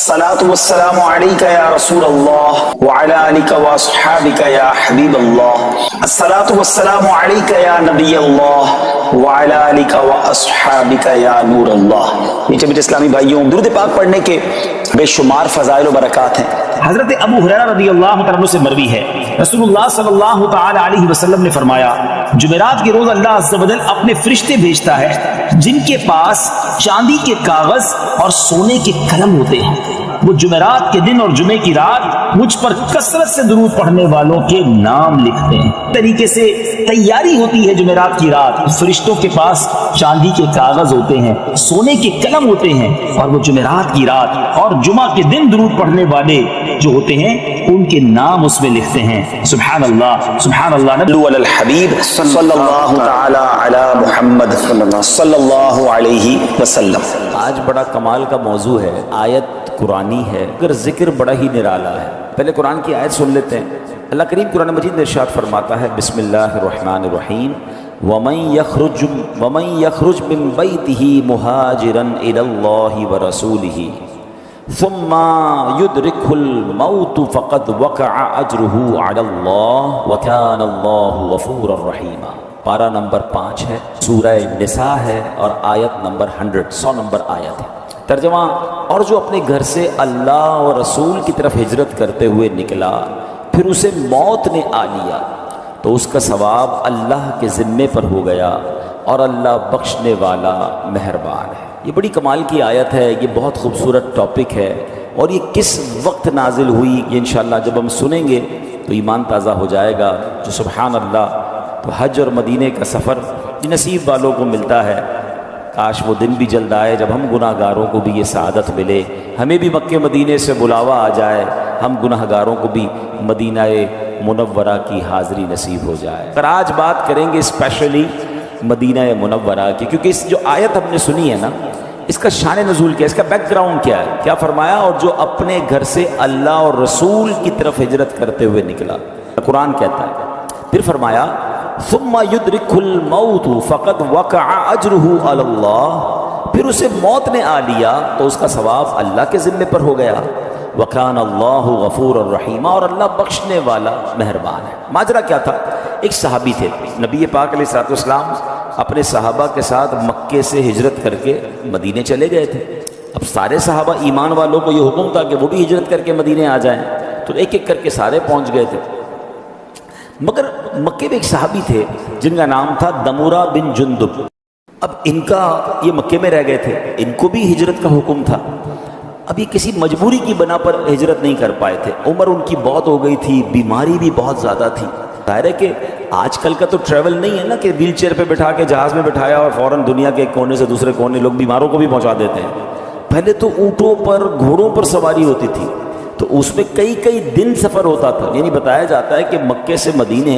الصلاۃ والسلام علیک یا رسول اللہ وعلی آلک واصحابک یا حبیب اللہ، الصلاۃ والسلام علیک یا نبی اللہ وعلی آلک واصحابک یا نور اللہ۔ میٹھے میٹھے اسلامی بھائیوں، درود پاک پڑھنے کے بے شمار فضائل و برکات ہیں۔ حضرت ابو ہریرہ رضی اللہ تعالیٰ عنہ سے مروی ہے، رسول اللہ صلی اللہ تعالی علیہ وسلم نے فرمایا، جمعرات کے روز اللہ عز و جل اپنے فرشتے بھیجتا ہے جن کے پاس چاندی کے کاغذ اور سونے کے قلم ہوتے ہیں۔ وہ جمعرات کے دن اور جمعے کی رات مجھ پر کثرت سے درود پڑھنے والوں کے نام لکھتے ہیں۔ طریقے سے تیاری ہوتی ہے جمعرات کی رات، فرشتوں کے پاس چاندی کے کاغذ ہوتے ہیں، سونے کے قلم ہوتے ہیں، اور وہ جمعرات کی رات اور جمعہ کے دن درود پڑھنے والے جو ہوتے ہیں ان کے نام اس میں لکھتے ہیں۔ سبحان اللہ سبحان اللہ۔ نبی علی الحبیب صلی اللہ تعالی علی محمد صلی اللہ علیہ وسلم۔ آج بڑا کمال کا موضوع ہے، آیت قرآنی ہے، اگر ذکر بڑا ہی نرالا ہے۔ پہلے قرآن کی آیت سن لیتے ہیں۔ اللہ کریم قرآن مجید میں ارشاد فرماتا ہے، بسم اللہ الرحمن الرحیم، وَمَن يَخْرُجْ مِن بَيْتِهِ مُهَاجِرًا إِلَى اللَّهِ وَرَسُولِهِ ثُمَّ يُدْرِكْهُ الْمَوْتُ فَقَدْ وَقَعَ أَجْرُهُ عَلَى اللَّهِ وَكَانَ اللَّهُ غَفُورًا رَحِيمًا۔ پارہ نمبر 5 ہے، سورہ نساء ہے، اور آیت نمبر 100 نمبر آیت ہے۔ ترجمہ: اور جو اپنے گھر سے اللہ اور رسول کی طرف ہجرت کرتے ہوئے نکلا، پھر اسے موت نے آ لیا، تو اس کا ثواب اللہ کے ذمے پر ہو گیا، اور اللہ بخشنے والا مہربان ہے۔ یہ بڑی کمال کی آیت ہے، یہ بہت خوبصورت ٹاپک ہے، اور یہ کس وقت نازل ہوئی یہ انشاءاللہ جب ہم سنیں گے تو ایمان تازہ ہو جائے گا۔ جو سبحان اللہ، تو حج اور مدینے کا سفر نصیب والوں کو ملتا ہے، کاش وہ دن بھی جلد آئے جب ہم گناہ گاروں کو بھی یہ سعادت ملے، ہمیں بھی مکے مدینے سے بلاوا آ جائے، ہم گناہ گاروں کو بھی مدینہ منورہ کی حاضری نصیب ہو جائے۔ اگر آج بات کریں گے اسپیشلی مدینہ منورہ کی، کیونکہ اس جو آیت ہم نے سنی ہے نا، اس کا شان نزول کیا ہے، اس کا بیک گراؤنڈ کیا ہے، کیا فرمایا؟ اور جو اپنے گھر سے اللہ اور رسول کی طرف ہجرت کرتے ہوئے نکلا، قرآن کہتا ہے۔ پھر فرمایا ثم يدرك الموت فقد وقع اجره على اللہ، پھر اسے موت نے آ لیا تو اس کا ثواب اللہ کے ذمے پر ہو گیا۔ وکان اللہ غفور الرحیم، اور اللہ بخشنے والا مہربان ہے۔ ماجرا کیا تھا؟ ایک صحابی تھے، نبی پاک علیہ الصلوۃ والسلام اپنے صحابہ کے ساتھ مکے سے ہجرت کر کے مدینے چلے گئے تھے۔ اب سارے صحابہ ایمان والوں کو یہ حکم تھا کہ وہ بھی ہجرت کر کے مدینے آ جائیں، تو ایک ایک کر کے سارے پہنچ گئے تھے۔ مگر مکے میں ایک صحابی تھے جن کا نام تھا دمورہ بن جندب۔ اب ان کا یہ مکے میں رہ گئے تھے، ان کو بھی ہجرت کا حکم تھا۔ اب یہ کسی مجبوری کی بنا پر ہجرت نہیں کر پائے تھے، عمر ان کی بہت ہو گئی تھی، بیماری بھی بہت زیادہ تھی۔ ظاہر ہے کہ آج کل کا تو ٹریول نہیں ہے نا کہ ویل چیئر پہ بٹھا کے جہاز میں بٹھایا اور فوراً دنیا کے ایک کونے سے دوسرے کونے لوگ بیماروں کو بھی پہنچا دیتے ہیں۔ پہلے تو اونٹوں پر، گھوڑوں پر سواری ہوتی تھی، تو اس میں کئی دن سفر ہوتا تھا۔ یعنی بتایا جاتا ہے کہ مکے سے مدینے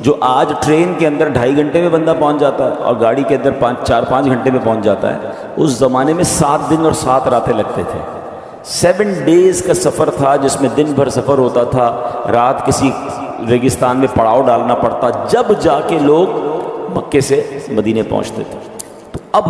جو آج ٹرین کے اندر 2.5 گھنٹے میں بندہ پہنچ جاتا ہے اور گاڑی کے اندر 4-5 گھنٹے میں پہنچ جاتا ہے، اس زمانے میں 7 دن اور 7 راتیں لگتے تھے۔ 7 ڈیز کا سفر تھا جس میں دن بھر سفر ہوتا تھا، رات کسی ریگستان میں پڑاؤ ڈالنا پڑتا، جب جا کے لوگ مکے سے مدینے پہنچتے تھے۔ تو اب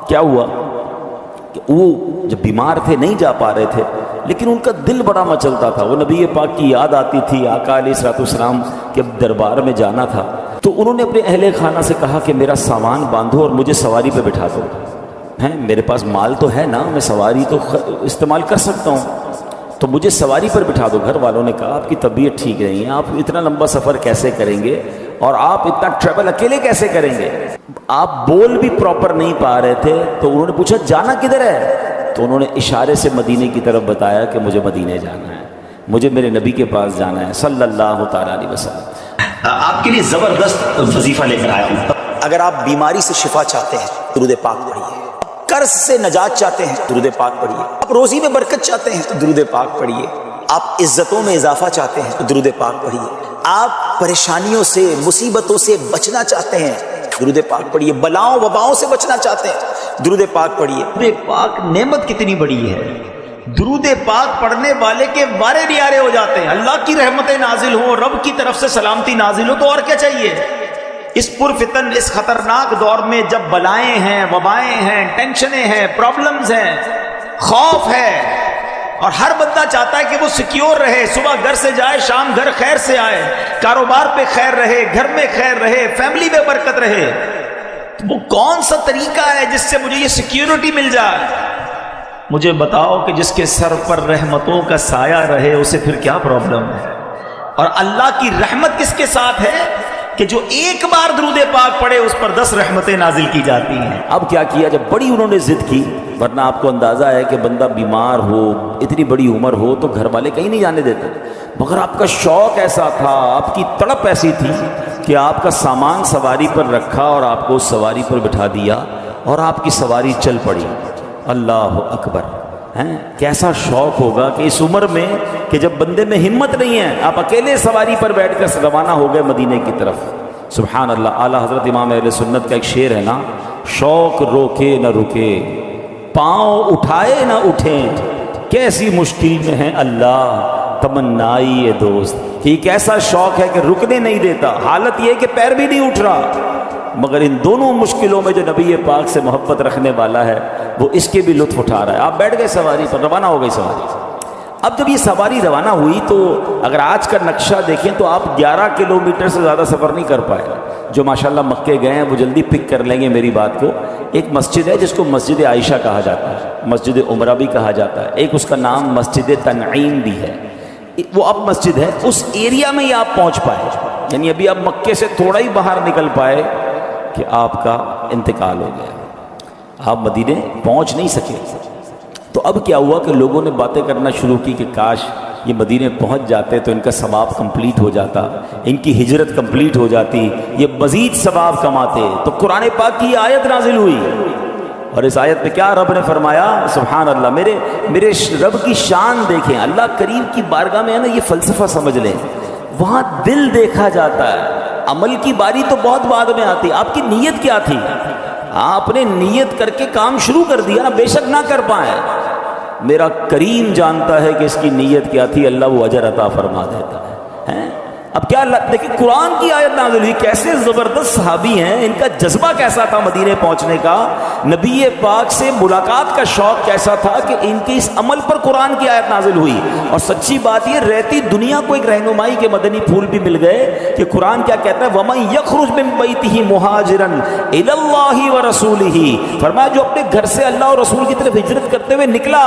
کیا ہوا کہ وہ جب بیمار تھے نہیں جا پا رہے تھے، لیکن ان کا دل بڑا مچلتا تھا، وہ نبی پاک کی یاد آتی تھی، آقا علیہ الصلوۃ والسلام کے دربار میں جانا تھا۔ تو انہوں نے اپنے اہل خانہ سے کہا کہ میرا سامان باندھو اور مجھے سواری پہ بٹھا دو۔ میرے پاس مال تو ہے نا، میں سواری تو استعمال کر سکتا ہوں، تو مجھے سواری پر بٹھا دو۔ گھر والوں نے کہا آپ کی طبیعت ٹھیک نہیں ہے، آپ اتنا لمبا سفر کیسے کریں گے، اور آپ اتنا ٹریول اکیلے کیسے کریں گے؟ آپ بول بھی پراپر نہیں پا رہے تھے۔ تو انہوں نے پوچھا جانا کدھر ہے؟ تو انہوں نے اشارے سے مدینے کی طرف بتایا کہ مجھے مدینے جانا ہے، مجھے میرے نبی کے پاس جانا ہے صلی اللہ تعالیٰ علیہ وسلم۔ آپ کے لیے زبردست وظیفہ لے کر آیا ہوں۔ اگر آپ بیماری سے شفا چاہتے ہیں درود پاک پڑھیے، قرض سے نجات چاہتے ہیں درود پاک پڑھیے، آپ روزی میں برکت چاہتے ہیں تو درود پاک پڑھیے، آپ عزتوں میں اضافہ چاہتے ہیں تو درود پاک پڑھیے، آپ پریشانیوں سے، مصیبتوں سے بچنا چاہتے ہیں درود پاک پڑھیے، بلاؤں وباؤں سے بچنا چاہتے ہیں درود پاک پڑھیے۔ درود پاک نعمت کتنی بڑی ہے، درود پاک پڑھنے والے کے وارے نیارے ہو جاتے ہیں، اللہ کی رحمتیں نازل ہوں، رب کی طرف سے سلامتی نازل ہو، تو اور کیا چاہیے؟ اس پرفتن، اس خطرناک دور میں جب بلائیں ہیں، وبائیں ہیں، ٹینشنیں ہیں، پرابلمز ہیں، خوف ہے، اور ہر بندہ چاہتا ہے کہ وہ سیکیور رہے، صبح گھر سے جائے شام گھر خیر سے آئے، کاروبار پہ خیر رہے، گھر میں خیر رہے، فیملی میں برکت رہے۔ تو وہ کون سا طریقہ ہے جس سے مجھے یہ سیکیورٹی مل جائے؟ مجھے بتاؤ کہ جس کے سر پر رحمتوں کا سایہ رہے اسے پھر کیا پرابلم ہے؟ اور اللہ کی رحمت کس کے ساتھ ہے کہ جو ایک بار درود پاک پڑھے اس پر 10 رحمتیں نازل کی جاتی ہیں۔ اب کیا کیا، جب بڑی انہوں نے ضد کی، ورنہ آپ کو اندازہ ہے کہ بندہ بیمار ہو، اتنی بڑی عمر ہو تو گھر والے کہیں نہیں جانے دیتے، مگر آپ کا شوق ایسا تھا، آپ کی تڑپ ایسی تھی کہ آپ کا سامان سواری پر رکھا اور آپ کو اس سواری پر بٹھا دیا اور آپ کی سواری چل پڑی۔ اللہ اکبر! ہیں کیسا شوق ہوگا کہ اس عمر میں کہ جب بندے میں ہمت نہیں ہے، آپ اکیلے سواری پر بیٹھ کر روانہ ہو گئے مدینے کی طرف۔ سبحان اللہ! اعلیٰ حضرت امام اہل سنت کا ایک شعر ہے نا، شوق روکے نہ رکے، پاؤں اٹھائے نہ اٹھیں، کیسی مشکل میں ہے اللہ تمنائی دوست۔ کہ ایک ایسا شوق ہے کہ رکنے نہیں دیتا، حالت یہ ہے کہ پیر بھی نہیں اٹھ رہا، مگر ان دونوں مشکلوں میں جو نبی پاک سے محبت رکھنے والا ہے وہ اس کے بھی لطف اٹھا رہا ہے۔ آپ بیٹھ گئے سواری پر، روانہ ہو گئی سواری۔ اب جب یہ سواری روانہ ہوئی تو اگر آج کا نقشہ دیکھیں تو آپ 11 کلومیٹر سے زیادہ سفر نہیں کر پائے۔ جو ماشاءاللہ مکے گئے ہیں وہ جلدی پک کر لیں گے میری بات کو۔ ایک مسجد ہے جس کو مسجد عائشہ کہا جاتا ہے، مسجد عمرہ بھی کہا جاتا ہے، ایک اس کا نام مسجد تنعیم بھی ہے، وہ اب مسجد ہے۔ اس ایریا میں ہی آپ پہنچ پائے، یعنی ابھی آپ مکے سے تھوڑا ہی باہر نکل پائے کہ آپ کا انتقال ہو گیا، آپ مدینے پہنچ نہیں سکے۔ تو اب کیا ہوا کہ لوگوں نے باتیں کرنا شروع کی کہ کاش یہ مدینے پہنچ جاتے تو ان کا ثواب کمپلیٹ ہو جاتا، ان کی ہجرت کمپلیٹ ہو جاتی، یہ مزید ثواب کماتے۔ تو قرآن پاک کی یہ آیت نازل ہوئی، اور اس آیت میں کیا رب نے فرمایا؟ سبحان اللہ! میرے رب کی شان دیکھیں، اللہ کریم کی بارگاہ میں ہے نا، یہ فلسفہ سمجھ لیں، وہاں دل دیکھا جاتا ہے، عمل کی باری تو بہت بعد میں آتی۔ آپ کی نیت کیا تھی؟ آپ نے نیت کر کے کام شروع کر دیا نا، بے شک نہ کر پائیں، میرا کریم جانتا ہے کہ اس کی نیت کیا تھی، اللہ وہ اجر عطا فرما دیتا ہے۔ اب کیا دیکھیں قرآن کی آیت نازل ہوئی، کیسے زبردست صحابی ہیں، ان کا جذبہ کیسا تھا مدینے پہنچنے کا، نبی پاک سے ملاقات کا شوق کیسا تھا کہ ان کے اس عمل پر قرآن کی آیت نازل ہوئی۔ اور سچی بات یہ رہتی دنیا کو ایک رہنمائی کے مدنی پھول بھی مل گئے کہ قرآن کیا کہتا ہے، وَمَن يَخْرُجْ مِن بَيْتِهِ مُهَاجِرًا إِلَى اللَّهِ وَرَسُولِهِ، فرمایا جو اپنے گھر سے اللہ اور رسول کی طرف ہجرت کرتے ہوئے نکلا،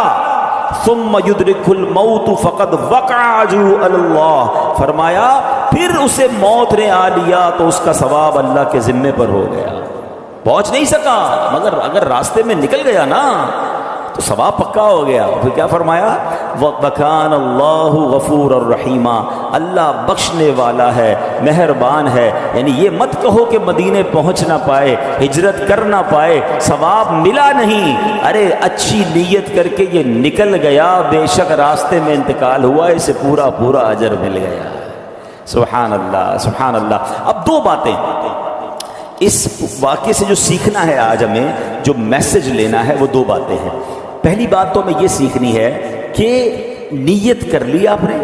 ثم يدرك الموت فقد وقع اجره على اللہ، فرمایا پھر اسے موت نے آ لیا تو اس کا ثواب اللہ کے ذمے پر ہو گیا۔ پہنچ نہیں سکا مگر اگر راستے میں نکل گیا نا تو ثواب پکا ہو گیا۔ پھر کیا فرمایا؟ وَكَانَ اللَّهُ غَفُورًا رَحِيمًا، اللہ بخشنے والا ہے، مہربان ہے۔ یعنی یہ مت کہو کہ مدینے پہنچ نہ پائے، ہجرت کر نہ پائے، ثواب ملا نہیں، ارے اچھی نیت کر کے یہ نکل گیا، بے شک راستے میں انتقال ہوا، اسے پورا پورا اجر مل گیا۔ سبحان اللہ، سبحان اللہ۔ اب دو باتیں اس واقعے سے جو سیکھنا ہے، آج ہمیں جو میسج لینا ہے وہ دو باتیں ہیں۔ پہلی بات تو ہمیں یہ سیکھنی ہے کہ نیت کر لی آپ نے،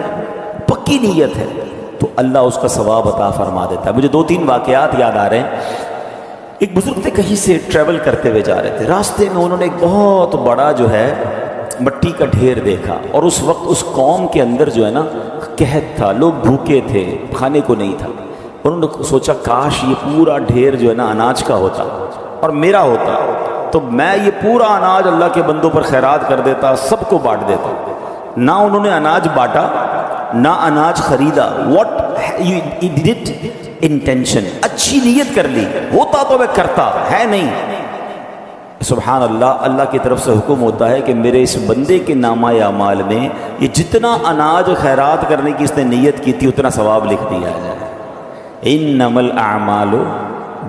پکی نیت ہے تو اللہ اس کا ثواب عطا فرما دیتا ہے۔ مجھے 2-3 واقعات یاد آ رہے ہیں۔ ایک بزرگ تھے، کہیں سے ٹریول کرتے ہوئے جا رہے تھے، راستے میں انہوں نے ایک بہت بڑا جو ہے مٹی کا ڈھیر دیکھا، اور اس وقت اس قوم کے اندر جو ہے نا قحط تھا، لوگ بھوکے تھے، کھانے کو نہیں تھا۔ انہوں نے سوچا کاش یہ پورا ڈھیر جو ہے نا اناج کا ہوتا اور میرا ہوتا تو میں یہ پورا اناج اللہ کے بندوں پر خیرات کر دیتا، سب کو بانٹ دیتا۔ نہ انہوں نے اناج بانٹا، نہ اناج خریدا۔ What he did it intention, اچھی نیت کر لی، ہوتا تو میں کرتا، ہے نہیں۔ سبحان اللہ، اللہ کی طرف سے حکم ہوتا ہے کہ میرے اس بندے کے نامہ اعمال میں یہ جتنا اناج خیرات کرنے کی اس نے نیت کی تھی اتنا ثواب لکھ دیا جائے۔ انما الاعمال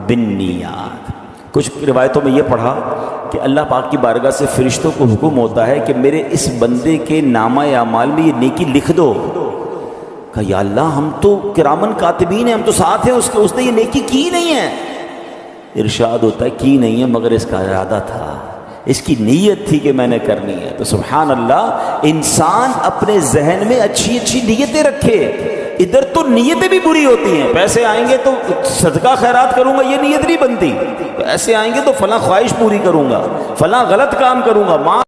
بالنیات۔ کچھ روایتوں میں یہ پڑھا کہ اللہ پاک کی بارگاہ سے فرشتوں کو حکم ہوتا ہے کہ میرے اس بندے کے نامہ اعمال میں یہ نیکی لکھ دو۔ کہا یا اللہ ہم تو کرامن کاتبین ہیں، ہم تو ساتھ ہیں اس نے یہ نیکی کی نہیں ہے۔ ارشاد ہوتا ہے کی نہیں ہے مگر اس کا ارادہ تھا، اس کی نیت تھی کہ میں نے کرنی ہے۔ تو سبحان اللہ، انسان اپنے ذہن میں اچھی اچھی نیتیں رکھے۔ ادھر تو نیتیں بھی بری ہوتی ہیں، پیسے آئیں گے تو صدقہ خیرات کروں گا، یہ نیت نہیں بنتی۔ پیسے آئیں گے تو فلاں خواہش پوری کروں گا، فلاں غلط کام کروں گا، ماں